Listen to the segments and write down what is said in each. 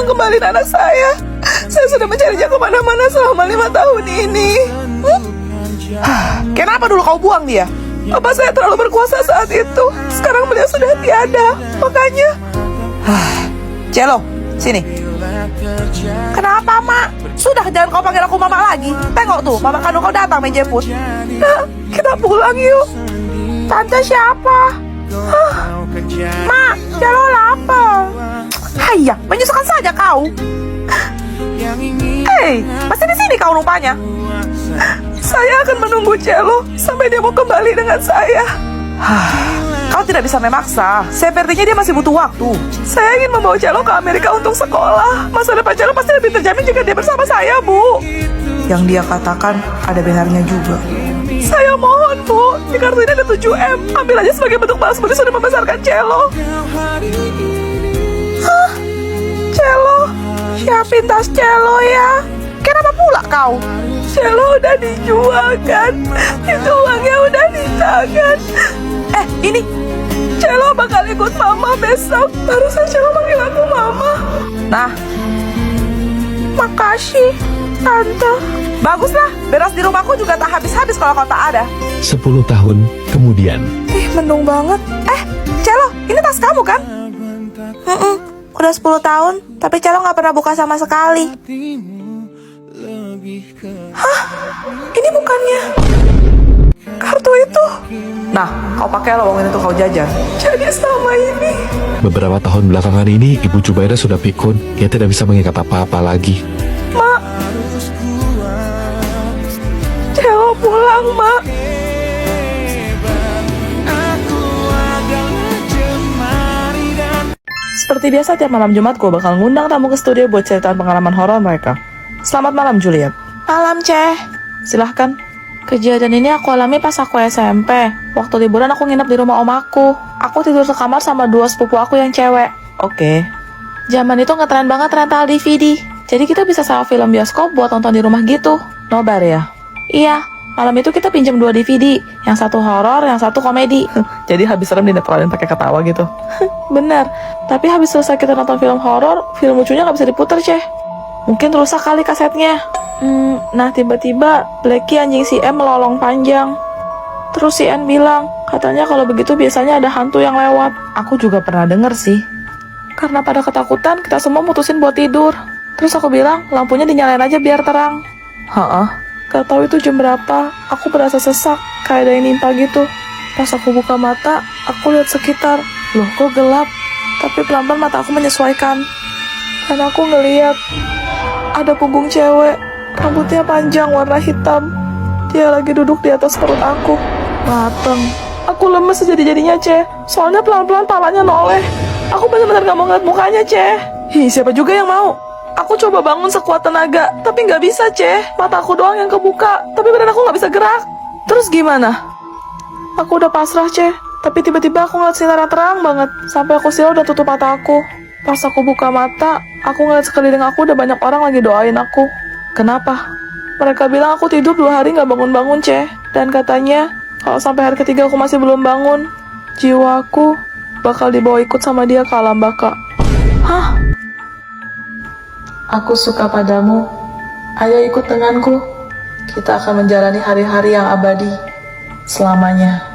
tolong kembaliin anak saya. Saya sudah mencarinya kemana-mana selama 5 tahun ini. Kenapa dulu kau buang dia? Apa saya terlalu berkuasa saat itu? Sekarang beliau sudah tiada. Makanya Celo, sini. Kenapa, Mak? Sudah, jangan kau panggil aku Mama lagi. Tengok tuh, Mama kandung kau datang main jemput. Nah, kita pulang yuk. Tante siapa? Mak, Celo lapar. Hayya, menyusahkan saja kau. Hei, masih di sini kau rupanya. Saya akan menunggu Celo sampai dia mau kembali dengan saya. Kau tidak bisa memaksa. Sepertinya dia masih butuh waktu. Saya ingin membawa Celo ke Amerika untuk sekolah. Masa depan Celo pasti lebih terjamin jika dia bersama saya, Bu. Yang dia katakan ada benarnya juga. Saya mohon, Bu, di kartu ini ada 7M. Ambil aja sebagai bentuk balas budi sudah membesarkan Celo. Celo, siapin tas Celo ya. Kenapa pula kau? Celo udah dijual kan? Itu uangnya udah di tangan. Ini Celo bakal ikut Mama besok. Barusan Celo panggil aku Mama. Nah, makasih Tante. Baguslah, beras di rumahku juga tak habis-habis kalau kau tak ada. 10 tahun kemudian. Mendung banget. Celo, ini tas kamu kan? Udah 10 tahun, tapi Celo gak pernah buka sama sekali. Hah? Ini bukannya kartu itu? Nah, kau pakai uang itu kau jajan. Jadi selama ini. Beberapa tahun belakangan ini, Ibu Jubaida sudah pikun. Ia tidak bisa mengikat apa-apa lagi. Mak, Celo pulang, Mak. Seperti biasa, tiap malam Jumat gue bakal ngundang tamu ke studio buat ceritaan pengalaman horor mereka. Selamat malam, Juliet. Malam, Ceh. Silahkan. Kejadian ini aku alami pas aku SMP. Waktu liburan aku nginep di rumah om aku. Aku tidur sekamar sama 2 sepupu aku yang cewek. Oke. Zaman itu ngetren banget rental DVD. Jadi kita bisa sewa film bioskop buat nonton di rumah gitu. Nobar ya? Iya. Malam itu kita pinjam 2 DVD. Yang satu horor, yang satu komedi. Jadi habis serem dinetralin pakai ketawa gitu. Bener. Tapi habis selesai kita nonton film horor, film lucunya nggak bisa diputer, Ceh. Mungkin rusak kali kasetnya. Nah tiba-tiba Blacky anjing si M melolong panjang. Terus si N bilang, katanya kalau begitu biasanya ada hantu yang lewat. Aku juga pernah denger sih. Karena pada ketakutan, kita semua mutusin buat tidur. Terus aku bilang, lampunya dinyalain aja biar terang. Gak tahu itu jam berapa, aku berasa sesak, kayak ada yang nimpa gitu. Pas aku buka mata, aku lihat sekitar. Loh, kok gelap? Tapi pelan-pelan mata aku menyesuaikan. Dan aku ngeliat ada punggung cewek, rambutnya panjang warna hitam. Dia lagi duduk di atas perut aku. Mateng. Aku lemes sejadi-jadinya, Ceh. Soalnya pelan-pelan palanya noleh. Aku benar-benar gak mau ngeliat mukanya, Ceh. Siapa juga yang mau? Aku coba bangun sekuat tenaga, tapi gak bisa, Ceh. Mata aku doang yang kebuka, tapi badan aku gak bisa gerak. Terus gimana? Aku udah pasrah, Ceh. Tapi tiba-tiba aku ngeliat sinar yang terang banget. Sampai aku silau udah tutup mata aku. Pas aku buka mata, aku ngeliat sekeliling aku udah banyak orang lagi doain aku. Kenapa? Mereka bilang aku tidur 2 hari gak bangun-bangun, Ceh. Dan katanya, kalau sampai hari ketiga aku masih belum bangun, jiwaku bakal dibawa ikut sama dia ke alam baka. Hah? Aku suka padamu. Ayo ikut denganku. Kita akan menjalani hari-hari yang abadi selamanya.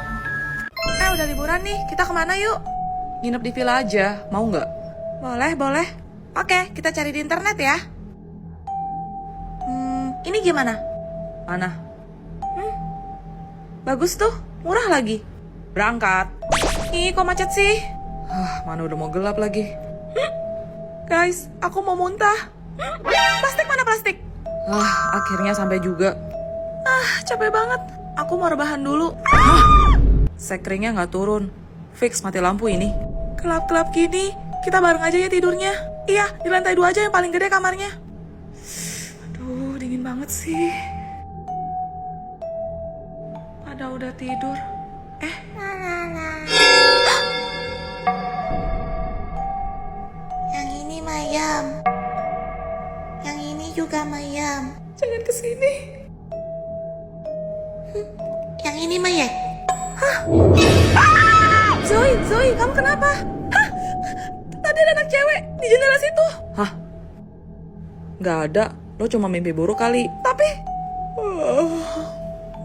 Udah liburan nih, kita kemana yuk? Nginep di villa aja, mau nggak? Boleh. Oke, kita cari di internet ya. Ini gimana? Mana? Bagus tuh, murah lagi. Berangkat. Ih, kok macet sih? Mana udah mau gelap lagi. Guys, aku mau muntah. Plastik mana plastik? Akhirnya sampai juga. Capek banget. Aku mau rebahan dulu. Sekringnya nggak turun. Fix mati lampu ini. Gelap-gelap gini, kita bareng aja ya tidurnya. Iya, di lantai 2 aja yang paling gede kamarnya. Aduh, dingin banget sih. Pada udah tidur. Yang ini Mayam. Yang ini juga Mayam. Jangan kesini. Yang ini Maya. Zoe, kamu kenapa? Tadi ada anak cewek di jendela situ. Nggak ada, lo cuma mimpi buruk kali. Tapi...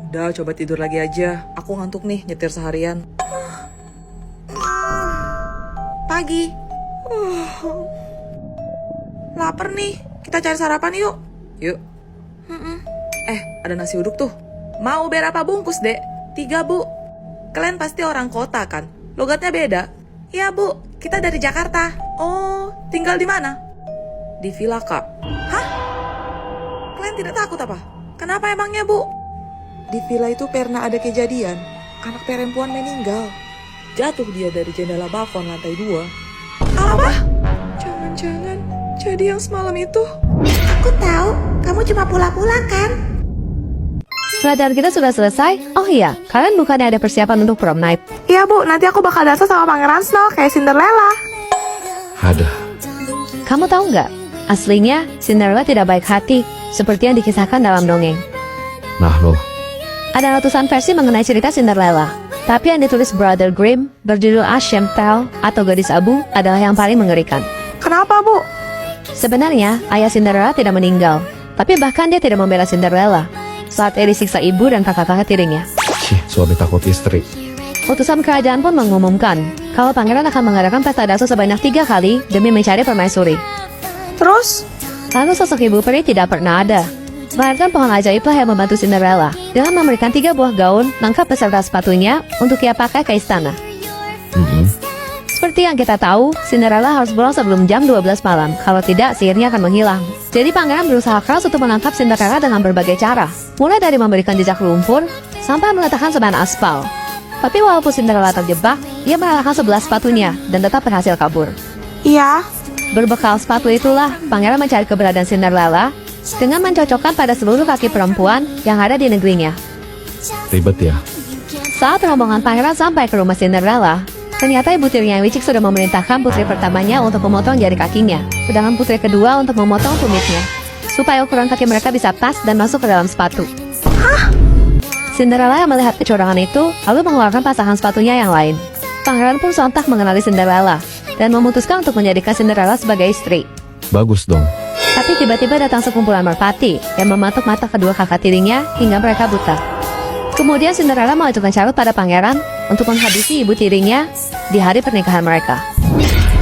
Udah, coba tidur lagi aja. Aku ngantuk nih nyetir seharian. Pagi. Laper nih. Kita cari sarapan yuk. Yuk. Ada nasi uduk tuh. Mau berapa bungkus, Dek? 3, Bu. Kalian pasti orang kota kan? Logatnya beda. Ya Bu, kita dari Jakarta. Oh, tinggal di mana? Di villa, Kak. Hah? Kalian tidak takut apa? Kenapa emangnya, Bu? Di villa itu pernah ada kejadian. Anak perempuan meninggal. Jatuh dia dari jendela balkon lantai 2. Apa? Jangan-jangan jadi yang semalam itu. Aku tahu, kamu cuma pula-pula kan? Pelajaran kita sudah selesai? Oh iya, kalian bukannya ada persiapan untuk prom night? Iya Bu, nanti aku bakal dansa sama Pangeran Snow kayak Cinderella. Ada. Kamu tahu nggak? Aslinya, Cinderella tidak baik hati, seperti yang dikisahkan dalam dongeng. Nah lo, Ada ratusan versi mengenai cerita Cinderella, tapi yang ditulis Brother Grimm berjudul Ashem Tale atau Gadis Abu adalah yang paling mengerikan. Kenapa Bu? Sebenarnya, ayah Cinderella tidak meninggal, tapi bahkan dia tidak membela Cinderella saat ia disiksa ibu dan kakak-kakak tirinya. suami takut istri. Utusan kerajaan pun mengumumkan kalau pangeran akan mengadakan pesta dasar sebanyak 3 kali demi mencari permaisuri. Terus? Lalu sosok ibu peri tidak pernah ada. Melainkan pohon ajaiblah yang membantu Cinderella dengan memberikan 3 buah gaun lengkap beserta sepatunya untuk ia pakai ke istana. Seperti yang kita tahu, Cinderella harus pulang sebelum jam 12 malam. Kalau tidak, sihirnya akan menghilang. Jadi pangeran berusaha keras untuk menangkap Cinderella dengan berbagai cara. Mulai dari memberikan jejak lumpur, sampai meletakkan sebahan aspal. Tapi walaupun Cinderella terjebak, ia mengalahkan 11 sepatunya dan tetap berhasil kabur. Iya. Berbekal sepatu itulah, pangeran mencari keberadaan Cinderella dengan mencocokkan pada seluruh kaki perempuan yang ada di negerinya. Ribet ya. Saat rombongan pangeran sampai ke rumah Cinderella, ternyata ibu tirinya yang licik sudah memerintahkan putri pertamanya untuk memotong jari kakinya, sedangkan putri kedua untuk memotong tumitnya, supaya ukuran kaki mereka bisa pas dan masuk ke dalam sepatu. Cinderella yang melihat kecurangan itu, lalu mengeluarkan pasangan sepatunya yang lain. Pangeran pun sontak mengenali Cinderella, dan memutuskan untuk menjadikan Cinderella sebagai istri. Bagus dong. Tapi tiba-tiba datang sekumpulan merpati, yang mematuk mata kedua kakak tirinya hingga mereka buta. Kemudian Cinderella mengajukan syarat pada pangeran untuk menghabisi ibu tirinya di hari pernikahan mereka.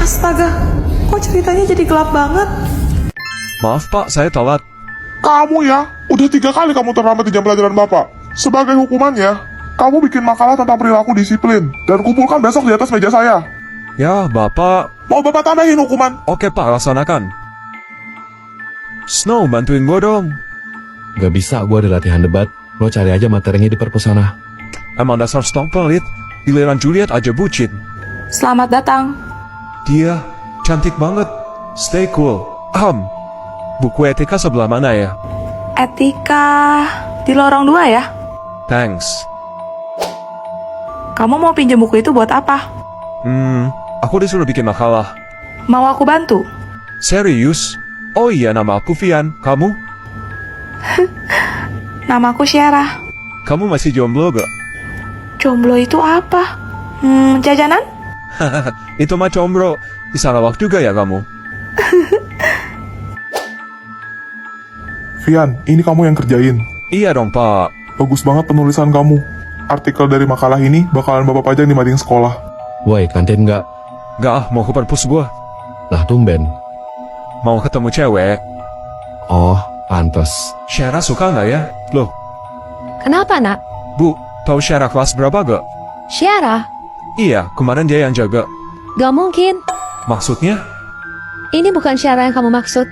Astaga, kok ceritanya jadi gelap banget? Maaf Pak, saya telat. Kamu ya, udah 3 kali kamu terlambat di jam pelajaran Bapak. Sebagai hukumannya, kamu bikin makalah tentang perilaku disiplin dan kumpulkan besok di atas meja saya. Ya, Bapak. Mau Bapak tambahin hukuman? Oke Pak, laksanakan. Snow, bantuin gue dong. Gak bisa, gue ada latihan debat. Lo cari aja materinya di perpus sana. Emang dasar stok pelit. Giliran Juliet aja bucin. Selamat datang. Dia cantik banget. Stay cool. Buku etika sebelah mana ya? Etika di lorong 2 ya? Thanks. Kamu mau pinjam buku itu buat apa? Aku disuruh bikin makalah. Mau aku bantu? Serius? Oh iya, nama aku Vian. Kamu? Namaku Syarah. Kamu masih jomblo gak? Jomblo itu apa? Jajanan? Itu mah combro. Di Sarawak juga ya kamu? Vian, ini kamu yang kerjain. Iya dong Pak. Bagus banget penulisan kamu. Artikel dari makalah ini bakalan Bapak pajang di mading sekolah. Woi, kantin gak? Gak mau ke perpus gua. Lah tumben. Mau ketemu cewek. Oh, pantes. Syara suka nggak ya? Loh, Kenapa nak? Bu, tahu Syara kelas berapa gak? Syara? Iya, kemarin dia yang jaga. Gak mungkin. Maksudnya? Ini bukan Syara yang kamu maksud.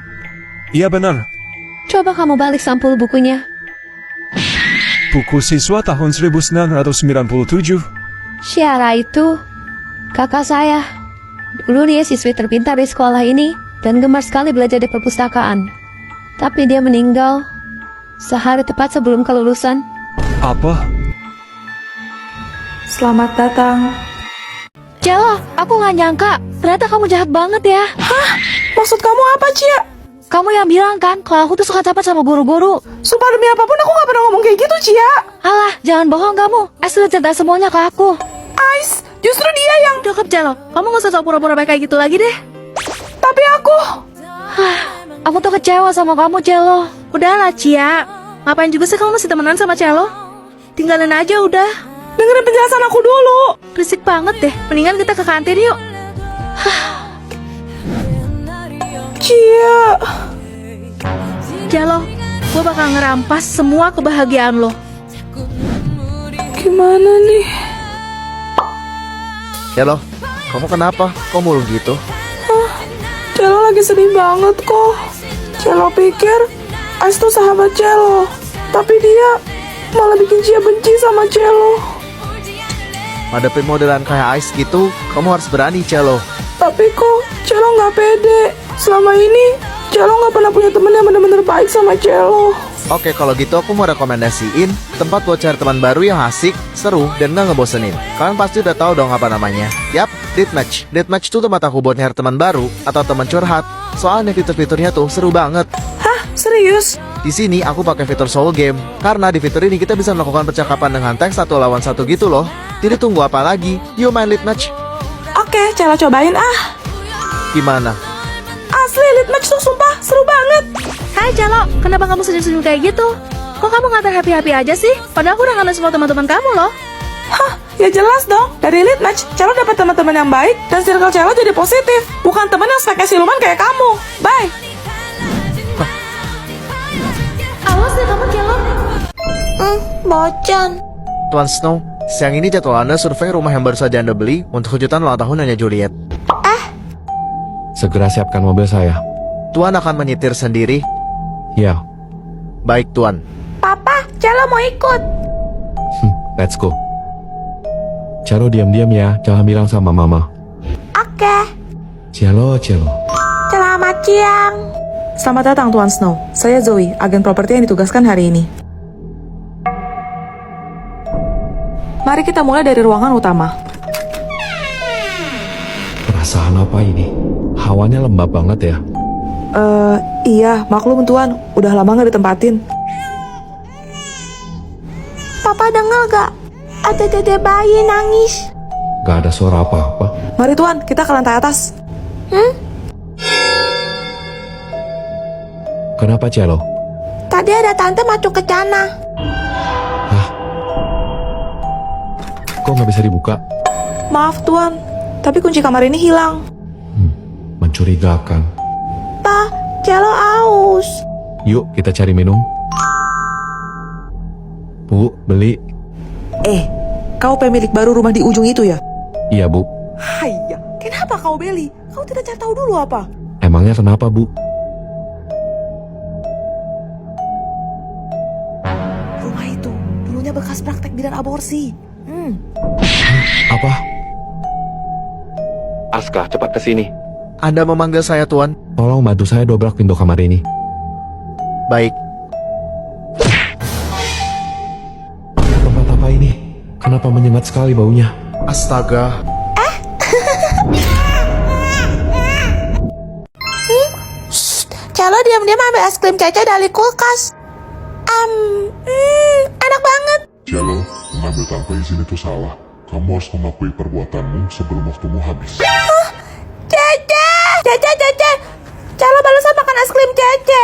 Iya benar. Coba kamu balik sampul bukunya. Buku siswa tahun 1997. Syara itu kakak saya. Dulu dia siswi terpintar di sekolah ini dan gemar sekali belajar di perpustakaan. Tapi dia meninggal sehari tepat sebelum kelulusan. Apa? Selamat datang. Jalo, aku gak nyangka. Ternyata kamu jahat banget ya. Maksud kamu apa, Cia? Kamu yang bilang kan kalau aku tuh suka capat sama guru-guru. Sumpah demi apapun aku gak pernah ngomong kayak gitu, Cia. Alah, jangan bohong kamu. Sudah cerita semuanya ke aku. Ais, justru dia yang... Cukup Jalo, kamu gak usah sok pura-pura baik kayak gitu lagi deh. Tapi aku... Aku tuh kecewa sama kamu, Celo. Udahlah, Cia. Ngapain juga sih kamu masih temenan sama Celo? Tinggalin aja udah. Dengerin penjelasan aku dulu. Berisik banget deh. Mendingan kita ke kantin yuk. Cia. Celo, gue bakal ngerampas semua kebahagiaan lo. Gimana nih? Celo, kamu kenapa? Kok mulu gitu? Celo lagi sedih banget kok. Celo pikir Ais tuh sahabat Celo, tapi dia malah bikin Cia benci sama Celo. Hadapin modelan kayak Ice gitu, kamu harus berani, Celo. Tapi kok Celo nggak pede. Selama ini Celo nggak pernah punya temen yang bener-bener baik sama Celo. Oke, kalau gitu aku mau rekomendasiin tempat buat cari teman baru yang asik, seru, dan gak ngebosenin. Kalian pasti udah tahu dong apa namanya. Yap, Deathmatch. Deathmatch tuh tempat aku buat nyari teman baru atau teman curhat. Soalnya fitur-fiturnya tuh seru banget. Hah? Serius? Di sini aku pakai fitur soul game karena di fitur ini kita bisa melakukan percakapan dengan teks satu lawan satu gitu loh. Jadi tunggu apa lagi? Yuk main Deathmatch. Oke, Celo cobain ah. Gimana? Asli, Deathmatch tuh sumpah seru banget. Hai Celo, kenapa kamu senyum-senyum kayak gitu? Kok kamu nggak happy-happy aja sih? Padahal aku udah ngeliat semua teman-teman kamu loh. Hah, ya jelas dong. Dari Deathmatch, Celo dapat teman-teman yang baik dan circle Celo jadi positif. Bukan teman yang speknya siluman kayak kamu. Bye. Awas deh kamu Celo. Bocan. Tuan Snow, siang ini jadwal Anda survei rumah yang baru saja Anda beli untuk kejutan ulang tahun Nyonya Juliet. Segera siapkan mobil saya. Tuan akan menyetir sendiri. Ya, Baik, Tuan. Papa, Celo mau ikut. let's go. Celo diam-diam ya, jangan bilang sama mama. Oke. Celo. Selamat siang. Selamat datang Tuan Snow. Saya Zoe, agen properti yang ditugaskan hari ini. Mari kita mulai dari ruangan utama. Perasaan apa ini? Hawanya lembab banget ya. Iya, maklum Tuan, udah lama nggak ditempatin. Papa dengar gak? Ada dede bayi nangis. Gak ada suara apa-apa. Mari Tuan, kita ke lantai atas. Kenapa, Celo? Tadi ada tante masuk ke sana. Hah? Kok nggak bisa dibuka? Maaf Tuan, tapi kunci kamar ini hilang. Mencurigakan. Pa, Celo aus. Yuk, kita cari minum. Bu, beli. Kau pemilik baru rumah di ujung itu ya? Iya, Bu. Haiya, kenapa kau beli? Kau tidak cari tahu dulu apa? Emangnya kenapa, Bu? Rumah itu dulunya bekas praktek bidan aborsi. Apa? Aska, cepat ke sini. Anda memanggil saya, Tuan? Tolong bantu saya dobrak pintu kamar ini. Baik. Tempat apa ini? Kenapa menyengat sekali baunya? Astaga. Celo diam-diam ambil es krim Cece dari kulkas. Enak banget. Celo, mengambil tanpa izin itu salah. Kamu harus mengakui perbuatanmu sebelum waktumu habis. Cece. Celo barusan makan es krim Cece.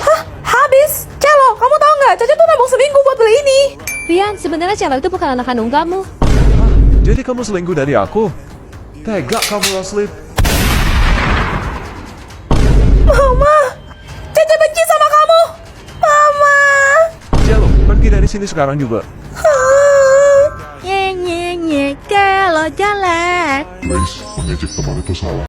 Hah? Habis? Celo, kamu tahu nggak? Caca tuh nabung seminggu buat beli ini. Rian, sebenarnya Celo itu bukan anak kandung kamu. Jadi kamu selingkuh dari aku? Tega kamu, Asli. Mama, Caca benci sama kamu. Mama. Celo, pergi dari sini sekarang juga. Nye, Celo jelek. Grace, mengejek teman itu salah.